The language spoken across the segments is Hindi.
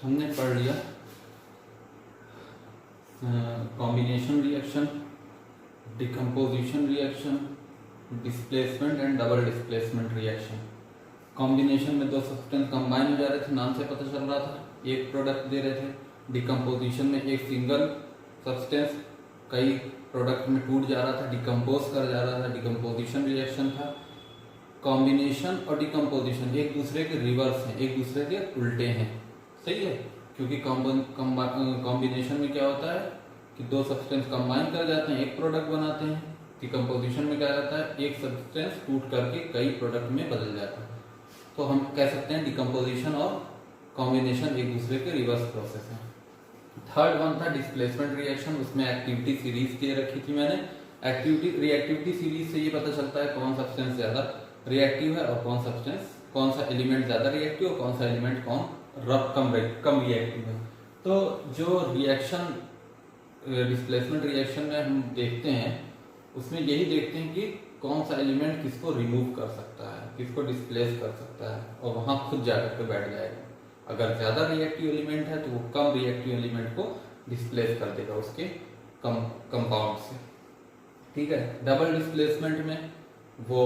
हमने पढ़ लिया combination reaction, decomposition reaction, displacement and double displacement reaction. Combination में दो सब्सटेंस कंबाइन हो जा रहे थे, नाम से पता चल रहा था, एक प्रोडक्ट दे रहे थे। डिकम्पोजिशन में एक सिंगल सब्सटेंस कई प्रोडक्ट में टूट जा रहा था, डिकम्पोज कर जा रहा था, डिकम्पोजिशन रिएक्शन था। कॉम्बिनेशन और डिकम्पोजिशन एक दूसरे के रिवर्स हैं, एक दूसरे के उल्टे हैं, सही है। क्योंकि कॉम्बिनेशन में क्या होता है कि दो सब्सटेंस कंबाइन कर जाते हैं, एक प्रोडक्ट बनाते हैं। डिकम्पोजिशन में क्या रहता है, एक सब्सटेंस टूट करके कई प्रोडक्ट में बदल जाता है। तो हम कह सकते हैं डिकम्पोजिशन और कॉम्बिनेशन एक दूसरे के रिवर्स प्रोसेस है। थर्ड वन था डिस्प्लेसमेंट रिएक्शन, उसमें एक्टिविटी सीरीज दे रखी थी मैंने। रिएक्टिविटी सीरीज से ये पता चलता है कौन सब्सटेंस ज्यादा रिएक्टिव है और कौन सा एलिमेंट ज्यादा रिएक्टिव और कौन सा एलिमेंट कम रिएक्टिव है। तो जो रिएक्शन डिस्प्लेसमेंट रिएक्शन में हम देखते हैं उसमें यही देखते हैं कि कौन सा एलिमेंट किसको रिमूव कर सकता है, किसको डिस्प्लेस कर सकता है, और वहां खुद जाकर के बैठ जाएगा। अगर ज्यादा रिएक्टिव एलिमेंट है तो वो कम रिएक्टिव एलिमेंट को डिस्प्लेस कर देगा उसके कंपाउंड से, ठीक है। डबल डिस्प्लेसमेंट में वो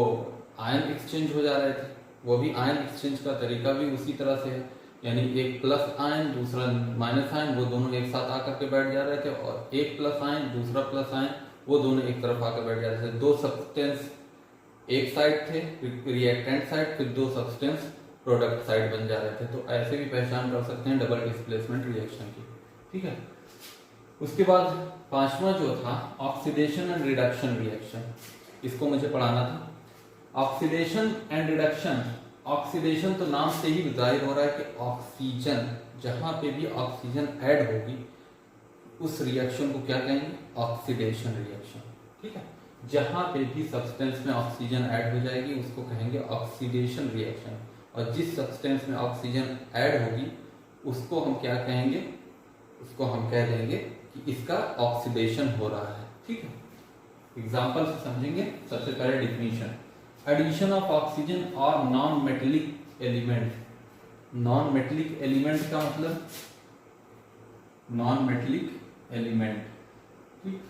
आयन एक्सचेंज हो जा रहे थे, वो भी आयन एक्सचेंज का तरीका भी उसी तरह से है, यानी एक प्लस आयन दूसरा माइनस आयन, वो दोनों एक साथ आकर के बैठ जा रहे थे, और एक प्लस आयन दूसरा प्लस आयन वो दोनों एक तरफ आकर बैठ जा रहे थे। दो सब्सटेंस एक साइड थे रिएक्टेंट साइड, फिर दो सब्सटेंस प्रोडक्ट साइड बन जा रहे थे। तो ऐसे भी पहचान कर सकते हैं डबल डिस्प्लेसमेंट रिएक्शन की, ठीक है। उसके बाद पांचवा जो था ऑक्सीडेशन एंड रिडक्शन रिएक्शन, इसको मुझे पढ़ाना था। ऑक्सीडेशन एंड रिडक्शन, ऑक्सीडेशन तो नाम से ही जाहिर हो रहा है कि ऑक्सीजन, जहां पे भी ऑक्सीजन ऐड होगी उस रिएक्शन को क्या कहेंगे, ऑक्सीडेशन रिएक्शन, ठीक है। जहां पे भी सब्सटेंस में ऑक्सीजन ऐड हो जाएगी उसको कहेंगे ऑक्सीडेशन रिएक्शन, और जिस सब्सटेंस में ऑक्सीजन ऐड होगी उसको हम क्या कहेंगे, उसको हम कह देंगे कि इसका ऑक्सीडेशन हो रहा है, ठीक है। एग्जांपल से समझेंगे। सबसे पहले डिफिनीशन, एडिशन ऑफ ऑक्सीजन और non metallic element. Non metallic element का मतलब नॉन मेटेलिक एलिमेंट, ठीक।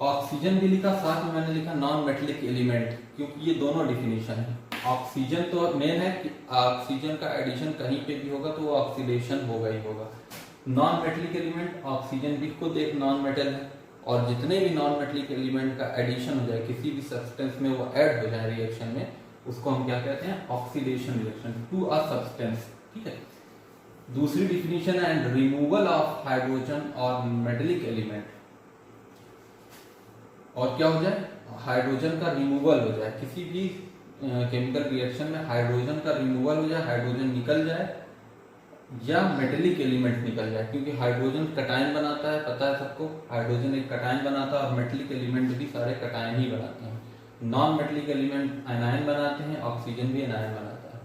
ऑक्सीजन भी लिखा, साथ में मैंने लिखा नॉन मेटेलिक एलिमेंट, क्योंकि ये दोनों डिफिनीशन है। ऑक्सीजन तो मेन है कि ऑक्सीजन का एडिशन कहीं पे भी होगा तो वो ऑक्सीडेशन होगा ही होगा। नॉन मेटेलिक एलिमेंट, ऑक्सीजन भी खुद एक नॉन मेटल है, और जितने भी नॉन मेटेलिक एलिमेंट का एडिशन हो जाए किसी भी सब्सटेंस में, वो ऐड हो जाए रिएक्शन में, उसको हम क्या कहते हैं, oxidation reaction to a substance, ठीक है। दूसरी डिफिनीशन है एंड रिमूवल ऑफ हाइड्रोजन और मेटेलिक एलिमेंट। और क्या हो जाए, हाइड्रोजन का रिमूवल हो जाए, किसी भी केमिकल रिएक्शन में हाइड्रोजन का रिमूवल हो जाए, हाइड्रोजन निकल जाए या मेटेलिक एलिमेंट निकल जाए, क्योंकि हाइड्रोजन कटायन बनाता है, पता है सबको, हाइड्रोजन एक कटायन बनाता है और मेटेलिक एलिमेंट भी सारे कटायन ही बनाते हैं। नॉन मेटेलिक एलिमेंट आयनायन बनाते हैं, ऑक्सीजन भी आयनायन बनाता है।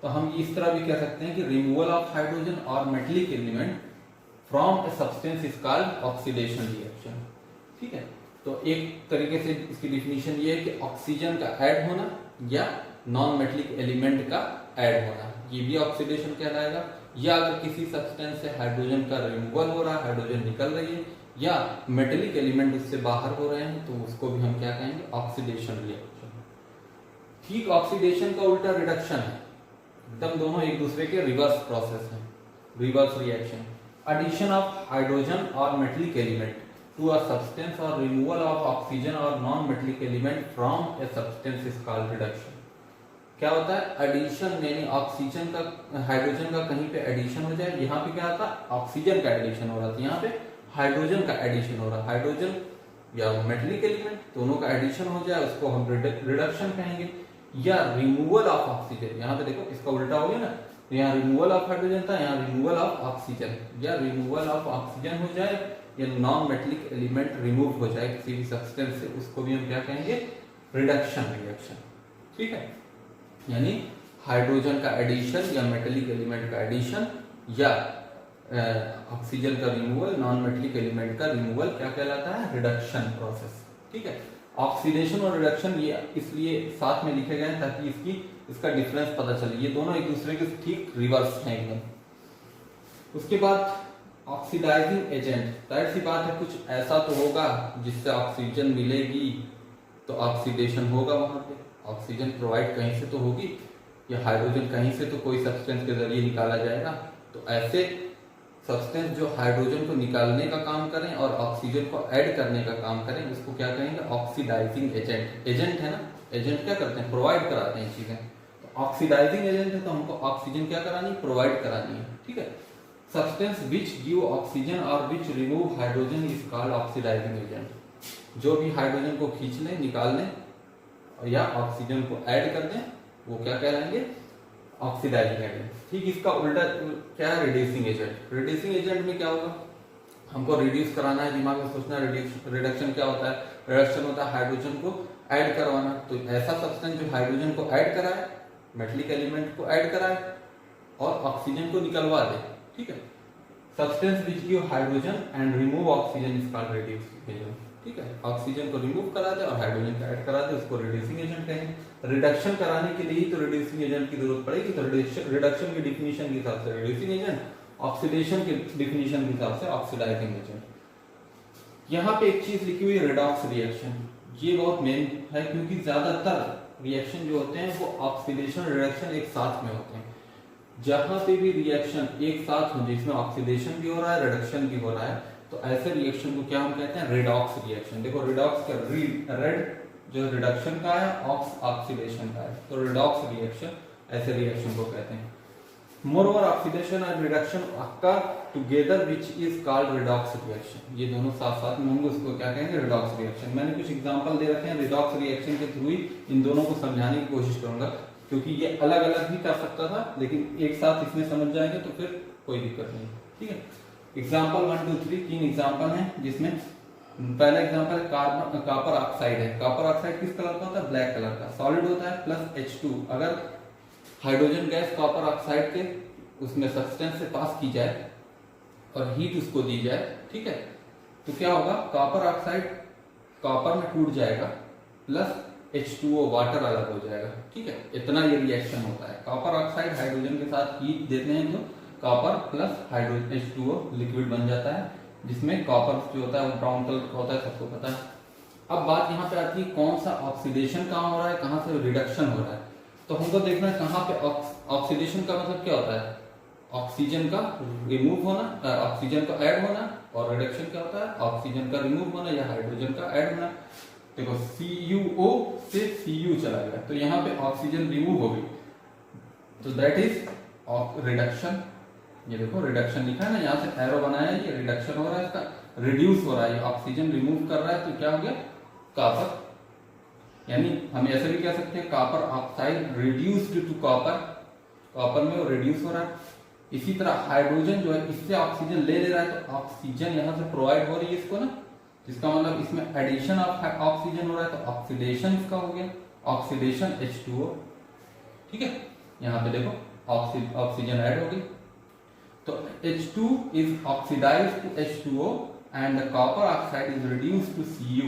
तो हम इस तरह भी कह सकते हैं कि रिमूवल ऑफ हाइड्रोजन और metallic element from a substance is called oxidation reaction, ठीक है। तो एक तरीके से इसकी डिफिनीशन ये है कि ऑक्सीजन का ऐड होना या नॉन मेटेलिक एलिमेंट का ऐड होना, ये भी ऑक्सीडेशन कहलाएगा। या अगर किसी सब्सटेंस से हाइड्रोजन का रिमूवल हो रहा है, हाइड्रोजन निकल रही है, या मेटेलिक एलिमेंट उससे बाहर हो रहे हैं, तो उसको भी हम क्या कहेंगे, ऑक्सीडेशन रिएक्शन। ठीक ऑक्सीडेशन का उल्टा रिडक्शन है, एकदम दोनों एक दूसरे के रिवर्स प्रोसेस है, reverse reaction. Addition of hydrogen और metallic element to a substance और रिमूवल ऑफ ऑक्सीजन और non metallic element from a substance is called reduction. क्या होता है, एडिशन, यानी ऑक्सीजन का हाइड्रोजन का कहीं पे एडिशन हो जाए, यहाँ पे क्या था, ऑक्सीजन का एडिशन हो रहा था, यहाँ पे हाइड्रोजन का एडिशन हो रहा है, हाइड्रोजन या मेटेलिक एलिमेंट दोनों का एडिशन हो जाए, उसको हम रिडक्शन कहेंगे। या रिमूवल ऑफ ऑक्सीजन, यहाँ पे देखो इसका उल्टा हो गया ना, यहाँ रिमूवल ऑफ हाइड्रोजन था, यहाँ रिमूवल ऑफ ऑक्सीजन, या रिमूवल ऑफ ऑक्सीजन हो जाए या नॉन मेटेलिक एलिमेंट रिमूव हो जाए किसी भी सब्सटेंस से, उसको भी हम क्या कहेंगे, रिडक्शन रिएक्शन, ठीक है। यानी हाइड्रोजन का एडिशन या मेटेलिक एलिमेंट का एडिशन या ऑक्सीजन का रिमूवल, नॉन मेटेलिक एलिमेंट का रिमूवल क्या कहलाता है, रिडक्शन प्रोसेस, ठीक है। ऑक्सीडेशन और रिडक्शन ये इसलिए साथ में लिखे गए हैं ताकि इसकी इसका डिफरेंस पता चले। ये दोनों एक दूसरे के ठीक रिवर्स हैं एकदम। उसके बाद ऑक्सीडाइजिंग एजेंट, जाहिर सी बात है कुछ ऐसा तो होगा जिससे ऑक्सीजन मिलेगी तो ऑक्सीडेशन होगा वहां पे, ऑक्सीजन प्रोवाइड कहीं से तो होगी या हाइड्रोजन कहीं से तो कोई सब्सटेंस के जरिए निकाला जाएगा। तो ऐसे सब्सटेंस जो हाइड्रोजन को निकालने का काम करें और ऑक्सीजन को ऐड करने का काम करें उसको क्या कहेंगे, ऑक्सीडाइजिंग एजेंट। एजेंट है ना, एजेंट क्या करते हैं, प्रोवाइड कराते हैं चीजें। तो ऑक्सीडाइजिंग एजेंट है तो हमको ऑक्सीजन क्या करानी है, प्रोवाइड करानी है, ठीक है। सब्सटेंस विच गिव ऑक्सीजन और which remove hydrogen is called oxidising agent. जो भी हाइड्रोजन को खींच लें, निकाल लें या ऑक्सीजन को ऐड कर दें वो क्या कहलाएंगे, ऑक्सीडाइजिंग एजेंट। ठीक इसका उल्टा क्या है, रिड्यूसिंग एजेंट। रिड्यूसिंग एजेंट में क्या होगा, हमको रिड्यूस कराना है, दिमाग में सोचना है। रिडक्शन क्या होता है, रिडक्शन होता है हाइड्रोजन को ऐड करवाना। तो ऐसा सब्सटेंस जो हाइड्रोजन को ऐड कराए, मेटलिक एलिमेंट को ऐड कराए और ऑक्सीजन को निकलवा दे, ठीक है। Substance which give hydrogen and remove oxygen is called reducing agent, ठीक है। ऑक्सीजन को रिमूव करा दे और हाइड्रोजन को ऐड करा दे उसको रिड्यूसिंग एजेंट कहेंगे। रिडक्शन कराने के लिए ही तो रिड्यूसिंग एजेंट की जरूरत पड़ेगी। तो रिडक्शन की डिफिनीशन के हिसाब से रिड्यूसिंग एजेंट, ऑक्सीडेशन की डिफिनीशन के हिसाब से ऑक्सीडाइजिंग एजेंट। यहाँ पे एक चीज लिखी हुई है रेडॉक्स रिएक्शन, ये बहुत मेन है क्योंकि ज्यादातर रिएक्शन जो होते हैं वो ऑक्सीडेशन रिडक्शन एक साथ में होते हैं। जहां पे भी रिएक्शन एक साथ हो जिसमें ऑक्सीडेशन भी हो रहा है रिडक्शन भी हो रहा है तो ऐसे रिएक्शन को क्या हम कहते हैं, रेडॉक्स रिएक्शन। देखो रेडॉक्स का रेड जो रिडक्शन का है, ऑक्स ऑक्सीडेशन का है, तो रेडॉक्स रिएक्शन ऐसे रिएक्शन को कहते हैं। मोरओवर ऑक्सीडेशन और reduction occur together which is called redox reaction. ये दोनों साथ साथ में होंगे उसको क्या कहेंगे, रेडॉक्स रिएक्शन। मैंने कुछ एग्जांपल दे रखे हैं रेडॉक्स रिएक्शन के थ्रू ही इन दोनों को समझाने की कोशिश करूंगा क्योंकि ये अलग अलग भी कर सकता था लेकिन एक साथ इसमें समझ जाएंगे तो फिर कोई दिक्कत नहीं, ठीक है। एग्जाम्पल 1 2 3 तीन एग्जाम्पल हैं जिसमें पहला एग्जाम्पल है कॉपर ऑक्साइड है। कॉपर ऑक्साइड किस कलर का होता है, ब्लैक कलर का, सॉलिड होता है प्लस H2। अगर हाइड्रोजन गैस कॉपर ऑक्साइड के उसमें सब्सटेंस से पास की जाए और हीट उसको दी जाए, ठीक है, तो क्या होगा, कॉपर ऑक्साइड कॉपर में टूट जाएगा प्लस H2O वाटर अलग हो जाएगा, ठीक है। इतना ये रिएक्शन होता है। कॉपर ऑक्साइड हाइड्रोजन के साथ हीट देते हैं तो copper plus hydrogen H2O liquid बन जाता है जिसमें कॉपर जो होता है वो ब्राउन कलर का होता है, सबको पता है। अब बात यहाँ पे आती है कौन सा ऑक्सीडेशन कहाँ हो रहा है, कहाँ से रिडक्शन हो रहा है। तो हमको देखना है कहाँ पे ऑक्सीडेशन का मतलब क्या होता है, ऑक्सीजन का रिमूव होना, ऑक्सीजन का ऐड होना, और रिडक्शन क्या होता है, ऑक्सीजन का रिमूव होना या हाइड्रोजन का ऐड होना। देखो CuO से Cu चला गया तो यहाँ पे ऑक्सीजन रिमूव हो गई तो दैट इज रिडक्शन। ये देखो रिडक्शन लिखा है ना, यहाँ से एरो बनाया है, ये रिडक्शन हो रहा है, इसका रिड्यूस हो रहा है, ऑक्सीजन रिमूव कर रहा है तो क्या हो गया, कॉपर। यानी हम ऐसे भी कह सकते हैं copper oxide reduced to copper, copper में वो रिड्यूस हो रहा है। इसी तरह हाइड्रोजन जो है इससे ऑक्सीजन ले रहा है तो ऑक्सीजन यहाँ से प्रोवाइड हो रही है इसको ना, इसका मतलब इसमें एडिशन ऑफ ऑक्सीजन हो रहा है तो ऑक्सीडेशन इसका हो गया, ऑक्सीडेशन H2O, ठीक है। यहाँ पे देखो ऑक्सीजन ऐड हो गई तो H2 is oxidized to H2O and the copper oxide is reduced to Cu।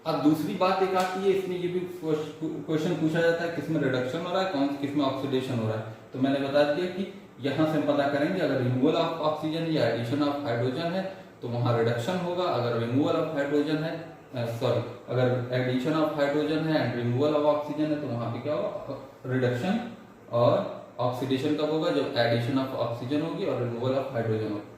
अब दूसरी बात एक आती है इसमें, ये भी क्वेश्चन पूछा जाता है किसमें रिडक्शन हो रहा है, किसमें ऑक्सीडेशन हो रहा है। तो मैंने बता दिया कि यहाँ से हम पता करेंगे अगर रिमूवल ऑफ ऑक्सीजन या एडिशन ऑफ हाइड्रोजन है तो वहाँ रिडक्शन होगा, अगर रिमूवल ऑफ हाइड्रोजन है अगर एडिशन ऑफ हाइड्रोजन है एंड रिमूवल ऑफ ऑक्सीजन है तो वहाँ पे क्या होगा, रिडक्शन। और ऑक्सीडेशन कब होगा, जब एडिशन ऑफ ऑक्सीजन होगी और रिमूवल ऑफ हाइड्रोजन होगी।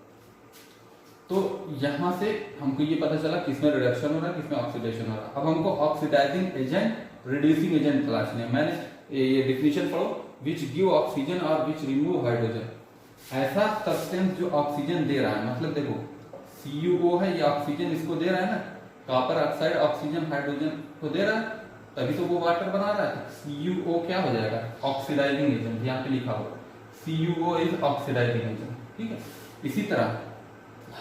तो यहाँ से हमको ये पता चला किसमें रिडक्शन हो रहा है, किसमें ऑक्सीडेशन हो रहा है। अब हमको ऑक्सीडाइजिंग एजेंट, रिड्यूसिंग एजेंट तलाशने। मैंने ये डिफिनीशन पढ़ो, विच गिव ऑक्सीजन और विच रिमूव हाइड्रोजन। ऐसा सब्सटेंस जो ऑक्सीजन दे रहा है, मतलब देखो CuO है, ये ऑक्सीजन इसको दे रहा है ना, कॉपर ऑक्साइड ऑक्सीजन हाइड्रोजन को दे रहा है तभी तो वो वाटर बना रहा है। CuO क्या हो जाएगा, ऑक्सीडाइजिंग एजेंट, यहाँ पे लिखा हुआ CuO इज ऑक्सीडाइजिंग एजेंट, ठीक है। इसी तरह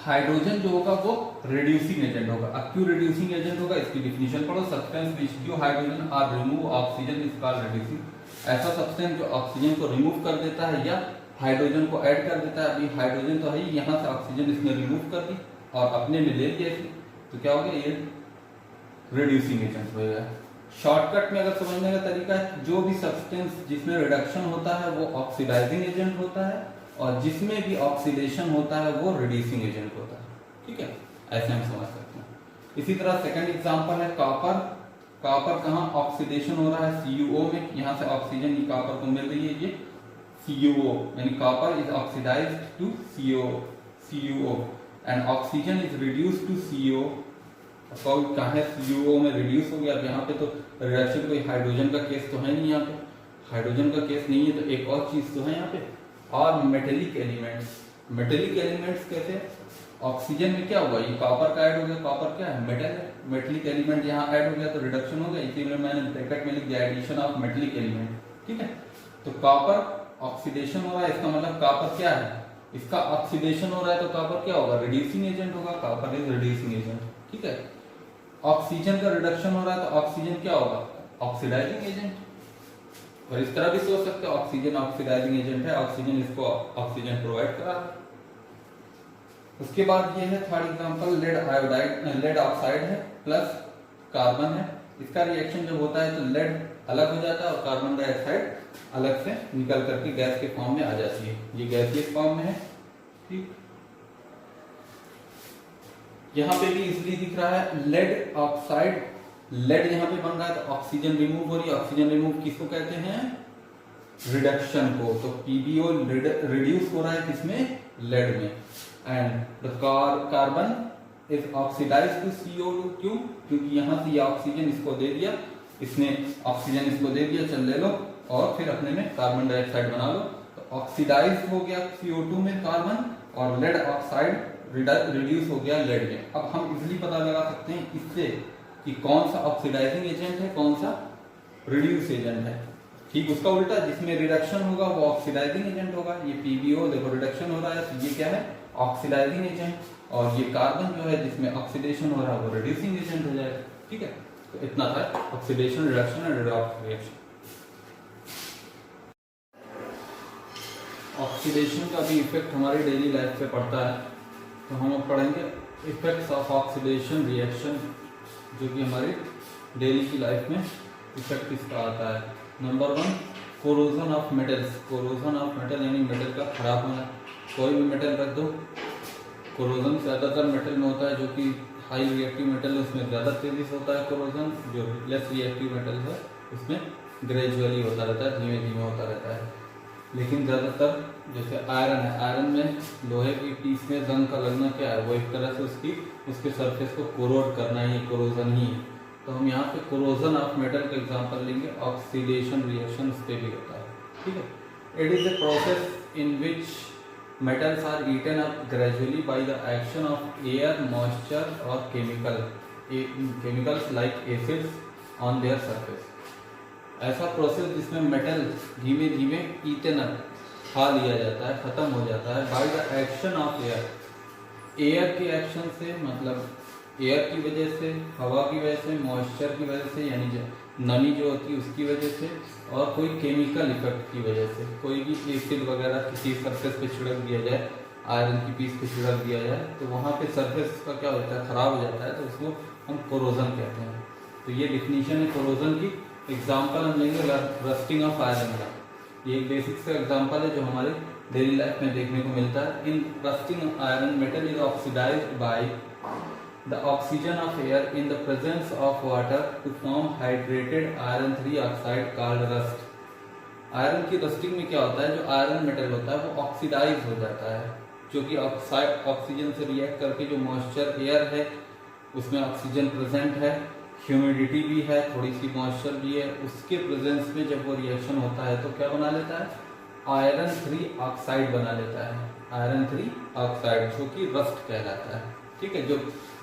हाइड्रोजन जो होगा वो रिड्यूसिंग एजेंट होगा। अब क्यों रिड्यूसिंग एजेंट होगा, इसकी डिफिनीशन पढ़ो, सब्सटेंस व्हिच गिव हाइड्रोजन और remove oxygen is called reducing. ऐसा सब्सटेंस जो ऑक्सीजन को रिमूव कर देता है या हाइड्रोजन को ऐड कर देता है। अभी हाइड्रोजन तो है ही, यहाँ से ऑक्सीजन इसने रिमूव कर दी और अपने में ले लिया तो क्या हो गया, ये रिड्यूसिंग एजेंट हो गया, शॉर्टकट में अगर समझने का तरीका है, जो भी सब्सटेंस जिसमें रिडक्शन होता है वो ऑक्सीडाइजिंग एजेंट होता है, और जिसमें भी ऑक्सीडेशन होता है वो रिड्यूसिंग एजेंट होता है। ठीक है, ऐसे हम समझ सकते हैं। इसी तरह सेकंड एग्जांपल है कॉपर। कॉपर कहाँ ऑक्सीडेशन हो रहा है, CuO में, यहाँ से ऑक्सीजन की कॉपर को मिल रही है, ये CuO, यानी copper is oxidised to CuO and oxygen is reduced to CO। कहा है CuO में रिड्यूस हो गया। अब यहाँ पे तो रिडक्शन कोई हाइड्रोजन का केस तो है नहीं, यहाँ पे हाइड्रोजन का केस नहीं है, तो एक और चीज तो है यहाँ पे। और मेटेलिक एलिमेंट्स, मेटेलिक एलिमेंट्स कैसे, ऑक्सीजन में क्या हुआ, ये कॉपर का ऐड हो गया, कॉपर क्या है, मेटल है, मेटेलिक एलिमेंट यहाँ ऐड हो गया तो रिडक्शन हो गया, इसीलिए मैंने ब्रैकेट में लिख दिया एडिशन ऑफ मेटेलिक एलिमेंट। ठीक है, तो कॉपर ऑक्सीडेशन हो रहा है, इसका मतलब कॉपर क्या है, इसका ऑक्सीडेशन हो रहा है तो कॉपर क्या होगा, रिड्यूसिंग एजेंट होगा, कॉपर इज रिड्यूसिंग एजेंट। ठीक है, ऑक्सीजन का रिडक्शन हो रहा है तो ऑक्सीजन क्या होगा, ऑक्सीडाइजिंग एजेंट। और इस तरह भी सोच सकते हो, ऑक्सीजन ऑक्सीडाइजिंग एजेंट है, ऑक्सीजन इसको ऑक्सीजन प्रोवाइड कर रहा है। उसके बाद ये है third example, lead iodide, lead oxide है प्लस कार्बन है। इसका रिएक्शन जब होता है तो लेड अलग हो जाता है और कार्बन डाइऑक्साइड अलग से निकल करके गैस के फॉर्म में आ जाती है, ये गैसीय फॉर्म में है। ठीक, यहाँ पे भी इसलिए दिख रहा है लेड ऑक्साइड, लेड यहाँ पे बन रहा है तो ऑक्सीजन रिमूव हो रही है। ऑक्सीजन रिमूव किसको कहते हैं, रिडक्शन को। तो PbO रिड्यूस हो रहा है किसमें, लेड में, and the carbon is oxidised to CO2। क्यों, क्योंकि यहाँ से ये ऑक्सीजन इसको दे दिया, इसने ऑक्सीजन इसको दे दिया, चल ले लो और फिर अपने में कार्बन डाइऑक्साइड बना लो, तो ऑक्सीडाइज हो गया CO2 में कार्बन, और लेड ऑक्साइड रिड्यूस हो गया लेड में। अब हम इजीली पता लगा सकते हैं इससे कि कौन सा ऑक्सीडाइजिंग एजेंट है, कौन सा रिड्यूस एजेंट है। ठीक उसका उल्टा, जिसमें रिडक्शन होगा वो ऑक्सीडाइजिंग एजेंट होगा। ये PbO देखो रिडक्शन हो रहा है तो ये क्या है, ऑक्सीडाइजिंग एजेंट, और ये कार्बन जो है जिसमें ऑक्सीडेशन हो रहा है वो रिड्यूसिंग एजेंट हो जाएगा। ठीक है, तो इतना था oxidation, reduction and redox reaction. Oxidation का भी इफेक्ट हमारी डेली लाइफ पे पड़ता है, तो हम अब पढ़ेंगे इफेक्ट्स ऑफ ऑक्सीडेशन रिएक्शन, जो कि हमारी डेली की लाइफ में इफेक्ट किसका आता है। Number 1, corrosion of metals. Corrosion of metal यानी मेटल का खराब होना। कोई भी मेटल रख दो, कोरोजन ज़्यादातर मेटल में होता है, जो कि हाई रिएक्टिव मेटल है उसमें ज़्यादा तेजी से होता है कोरोजन, जो लेस रिएक्टिव मेटल है उसमें ग्रेजुअली होता रहता है, धीमे धीमे होता रहता है। लेकिन ज़्यादातर जैसे आयरन है, आयरन में लोहे की पीस में जंग का लगना क्या है, वो एक तरह से उसके सरफेस को कोरोड करना ही कोरोजन ही है। तो हम यहाँ पे कोरोजन ऑफ मेटल का एग्जांपल लेंगे, ऑक्सीडेशन रिएक्शन उस पर भी होता है। ठीक है, it is a process in which metals are eaten up gradually by the action of air, moisture or chemicals like acids on their surface। ऐसा प्रोसेस जिसमें मेटल धीमे धीमे ईटन अप, खा लिया जाता है, खत्म हो जाता है, by the action of air. Air के एक्शन से मतलब एयर की वजह से, हवा की वजह से, मॉइस्चर की वजह से यानी नमी जो होती है उसकी वजह से, और कोई केमिकल इफेक्ट की वजह से, कोई भी एसिड वगैरह किसी सरफेस पे छिड़क दिया जाए, आयरन की पीस पे छिड़क दिया जाए, तो वहाँ पे सरफेस का क्या होता है, खराब हो जाता है, तो उसको हम कोरोजन कहते हैं। तो ये डिफिनीशन है कोरोजन की। एग्जाम्पल हम लेंगे रस्टिंग ऑफ आयरन का। ये एक बेसिक सा एग्जाम्पल है जो हमारे डेली लाइफ में देखने को मिलता है। In rusting iron metal is oxidised by the oxygen of air in the presence of water to form hydrated iron 3 oxide called rust। Iron की रस्टिंग में क्या होता है, जो आयरन मेटल होता है वो ऑक्सीडाइज हो जाता है, जो कि ऑक्सीजन से रिएक्ट करके, जो मॉइस्चर एयर है उसमें ऑक्सीजन प्रेजेंट है, ह्यूमिडिटी भी है, थोड़ी सी मॉइस्चर भी है, उसके प्रेजेंस में जब वो रिएक्शन होता है तो क्या बना लेता है, आयरन 3 ऑक्साइड बना लेता है। आयरन 3 ऑक्साइड जो कि रस्ट कहलाता है। ठीक है, जो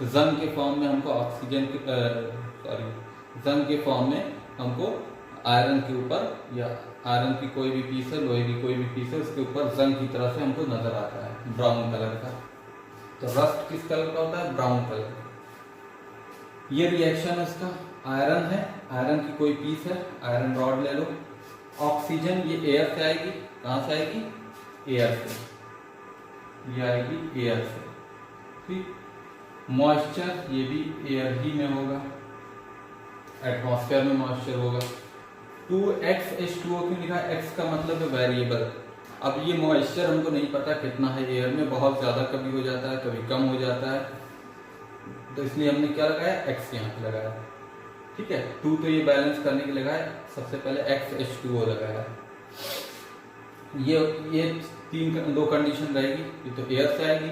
जंग के फॉर्म में हमको ऑक्सीजन की जंग के फॉर्म में हमको आयरन के ऊपर, या आयरन की कोई भी पीस है, लोहे की कोई भी पीस है, उसके ऊपर जंग की तरह से हमको नजर आता है, ब्राउन कलर का। तो रस्ट किस कलर का होता है, ब्राउन कलर का। ये रिएक्शन उसका आयरन है, आयरन की कोई पीस है, आयरन रॉड ले लो, ऑक्सीजन ये एयर से आएगी, कहाँ से आएगी, एयर से, ये आएगी एयर से। ठीक, मॉइस्चर ये भी एयर ही में होगा, एटमॉस्फेयर में मॉइस्चर होगा। 2xH2O क्यों लिखा है? x का मतलब है वेरिएबल। अब ये मॉइस्चर हमको नहीं पता कितना है एयर में, बहुत ज़्यादा कभी हो जाता है कभी कम हो जाता है, तो इसलिए हमने क्या लगाया, x यहाँ पे लगाया। ठीक है, 2 तो ये बैलेंस करने के लगाया, सबसे पहले xH2O लगाया। ये 2 कंडीशन रहेगी, ये तो एयर से आएगी,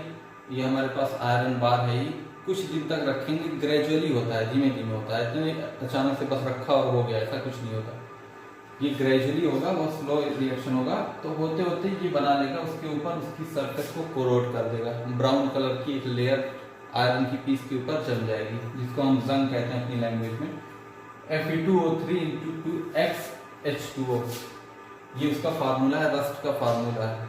ये हमारे पास आयरन बार है, ही कुछ दिन तक रखेंगे, ग्रेजुअली होता है, धीमे धीमे होता है, इतने अचानक से बस रखा और हो गया ऐसा कुछ नहीं होता, ये ग्रेजुअली होगा, बहुत स्लो रिएक्शन होगा। तो होते होते ये बना लेगा, उसके ऊपर उसकी सरफेस को कोरोड कर देगा, ब्राउन कलर की एक लेयर आयरन की पीस के ऊपर जम जाएगी, जिसको हम जंग कहते हैं अपनी लैंग्वेज में। Fe2O3 × 2xH2O, ये उसका फार्मूला है, रस्ट का फार्मूला है।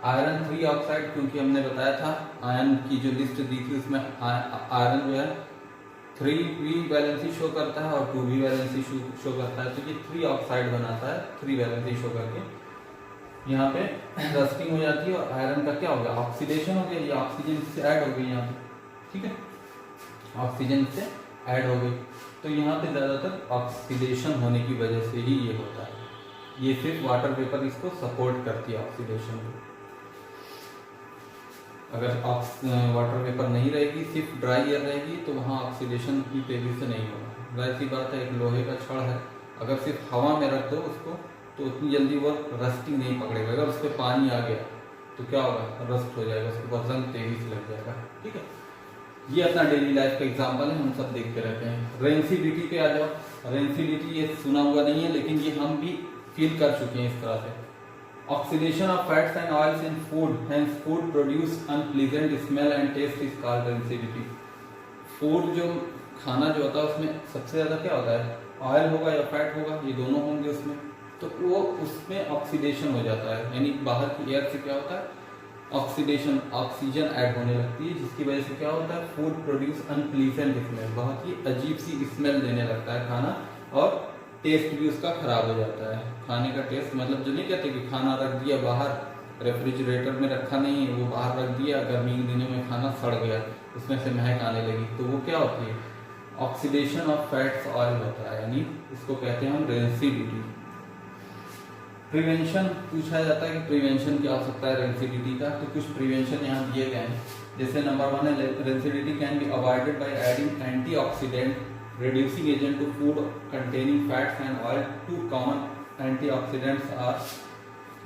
आयरन 3 ऑक्साइड, क्योंकि हमने बताया था आयरन की जो लिस्ट दी थी उसमें आयरन जो है 3 वैलेंसी शो करता है और 2 वैलेंसी शो करता है, तो ये 3 ऑक्साइड बनाता है, 3 वैलेंसी शो करके यहाँ पे रस्टिंग हो जाती है और आयरन का क्या हो गया, ऑक्सीडेशन हो गया, ये ऑक्सीजन से ऐड हो गई यहाँ पे। ठीक है, ऑक्सीजन से ऐड हो गई, तो यहाँ पे ज़्यादातर ऑक्सीडेशन होने की वजह से ही ये होता है, ये सिर्फ वाटर वेपर इसको सपोर्ट करती है ऑक्सीडेशन को। अगर वाटर वेपर नहीं रहेगी, सिर्फ ड्राई एयर रहेगी, तो वहाँ ऑक्सीडेशन की तेजी से नहीं होगा। वैसी बात है, एक लोहे का छड़ है, अगर सिर्फ हवा में रख दो उसको तो उतनी जल्दी वो रस्टिंग नहीं पकड़ेगा, अगर उस पर पानी आ गया तो क्या होगा, रस्ट हो जाएगा, उसके बाद रंग तेजी से लग जाएगा। ठीक है, ये अपना डेली लाइफ का एग्जाम्पल है, हम सब देखते रहते हैं। रेंसिडिटी पे आ जाओ, रेंसिडिटी ये सुना हुआ नहीं है, लेकिन ये हम भी फील कर चुके हैं इस तरह से। Oxidation of fats and oils in food, hence food produce unpleasant smell and taste is called rancidity. Food जो खाना जो होता है उसमें सबसे ज़्यादा क्या होता है, ऑयल होगा या फैट होगा, ये दोनों होंगे उसमें, तो वो उसमें ऑक्सीडेशन हो जाता है, यानी बाहर की एयर से क्या होता है, ऑक्सीडेशन, ऑक्सीजन ऐड होने लगती है, जिसकी वजह से क्या होता है, फूड प्रोड्यूस अनप्लीजेंट स्मेल, बहुत ही अजीब सी स्मेल देने लगता है खाना, और टेस्ट भी उसका खराब हो जाता है। खाने का टेस्ट मतलब जो नहीं कहते कि खाना रख दिया बाहर, रेफ्रिजरेटर में रखा नहीं, वो बाहर रख दिया, गर्मी के दिनों में खाना सड़ गया, उसमें से महक आने लगी, तो वो क्या होती है, ऑक्सीडेशन ऑफ फैट्स ऑयल होता है, यानी इसको कहते हैं हम रेंसिडिटी। प्रिवेंशन पूछा जाता है कि प्रिवेंशन क्या हो सकता है रेंसिडिटी का, तो कुछ प्रिवेंशन यहाँ दिए गए हैं। जैसे नंबर 1 है, rancidity can be avoided by adding antioxidant reducing agent to food containing fats and oil. 2 common antioxidants are,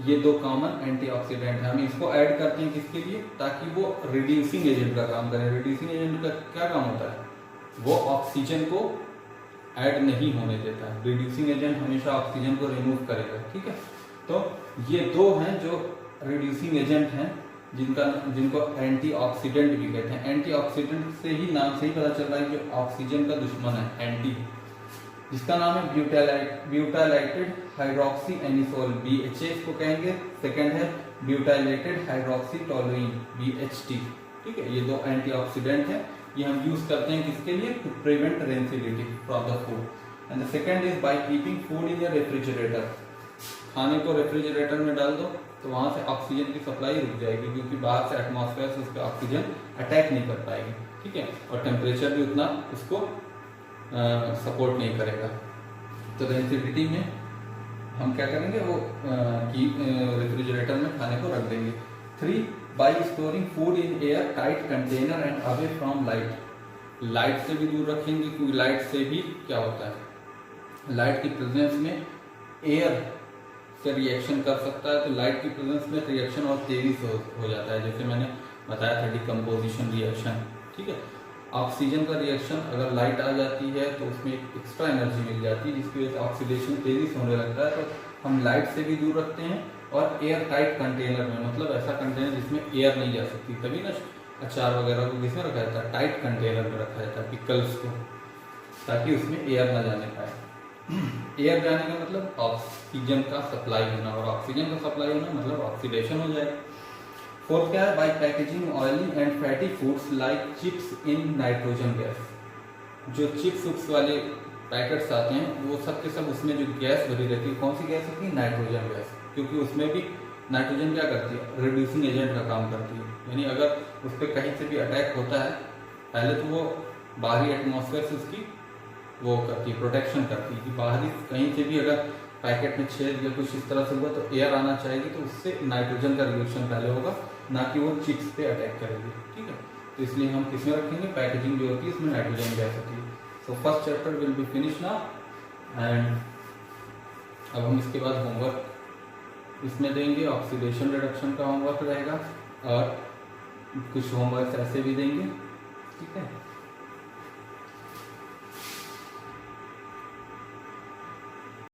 ये 2 कॉमन एंटीऑक्सीडेंट हैं, हम इसको ऐड करते हैं किसके लिए, ताकि वो रिड्यूसिंग एजेंट का काम करें। रिड्यूसिंग एजेंट का क्या काम होता है, वो ऑक्सीजन को ऐड नहीं होने देता है, रिड्यूसिंग एजेंट हमेशा ऑक्सीजन को रिमूव करेगा। ठीक है, तो ये 2 हैं जो रिड्यूसिंग एजेंट हैं, जिनको एंटीऑक्सीडेंट भी कहते हैं। एंटीऑक्सीडेंट से ही नाम से ही पता चल रहा है कि ऑक्सीजन का दुश्मन है, एंटी, जिसका नाम है ब्यूटाइलेटेड हाइड्रोक्सी एनिसोल, BHA इसको कहेंगे। सेकंड है ब्यूटाइलेटेड हाइड्रोक्सी टोलुइन, BHT। ठीक है, ये 2 एंटीऑक्सीडेंट हैं, ये हम यूज करते हैं किसके लिए, to prevent rancidity from the food. And the second is by keeping food in your refrigerator, खाने को रेफ्रिजरेटर में डाल दो तो वहाँ से ऑक्सीजन की सप्लाई रुक जाएगी, क्योंकि बाहर से एटमॉस्फेयर से उस पर ऑक्सीजन अटैक नहीं कर पाएगी। ठीक है, और टेम्परेचर भी उतना उसको सपोर्ट नहीं करेगा। तो रेंसिडिटी में हम क्या करेंगे, वो रेफ्रिजरेटर में खाने को रख देंगे। 3 bye storing food in air tight container and away from light, light से भी दूर रखेंगे, क्योंकि लाइट से भी क्या होता है, लाइट की प्रेजेंस में एयर से रिएक्शन कर सकता है, तो लाइट की प्रेजेंस में रिएक्शन और तेजी से हो जाता है, जैसे मैंने बताया था डिकम्पोजिशन रिएक्शन। ठीक है, ऑक्सीजन का रिएक्शन अगर लाइट आ जाती है तो उसमें एक एक्स्ट्रा एनर्जी मिल जाती है, जिसकी वजह से ऑक्सीडेशन तेजी से होने लगता है। तो हम लाइट से भी दूर रखते हैं, और एयर टाइट कंटेनर में, मतलब ऐसा कंटेनर जिसमें एयर नहीं जा सकती, तभी ना अचार वगैरह को किसमें रखा जाता है, टाइट कंटेनर में रखा जाता है, पिकल्स को, ताकि उसमें एयर ना जाने पाए। एयर जाने का मतलब ऑक्सीजन का सप्लाई होना, और ऑक्सीजन का सप्लाई होना मतलब ऑक्सीडेशन हो जाएगा। 4th क्या है, by packaging oily and fatty foods like chips in nitrogen gas, जो चिप्स वाले पैकेट्स आते हैं वो सब के सब उसमें जो गैस भरी रहती है, कौन सी गैस होती है, नाइट्रोजन गैस, क्योंकि उसमें भी नाइट्रोजन क्या करती है, रिड्यूसिंग एजेंट का काम करती है। यानी अगर उस पर कहीं से भी अटैक होता है, पहले तो वो बाहरी एटमॉस्फेयर से उसकी वो करती है, प्रोटेक्शन करती है कि बाहरी कहीं से भी अगर पैकेट में छेद या कुछ इस तरह से हुआ तो एयर आना चाहिए, तो उससे नाइट्रोजन का रिएक्शन पहले होगा, ना कि वो चिप्स पे अटैक करेगी। ठीक है, तो इसलिए हम किसमें रखेंगे, पैकेजिंग जो होती है इसमें नाइट्रोजन गैस होती है। So first chapter will be finish now and अब हम इसके बाद होमवर्क इसमें देंगे, ऑक्सीडेशन रिडक्शन का होमवर्क रहेगा और कुछ होमवर्क ऐसे भी देंगे। ठीक है।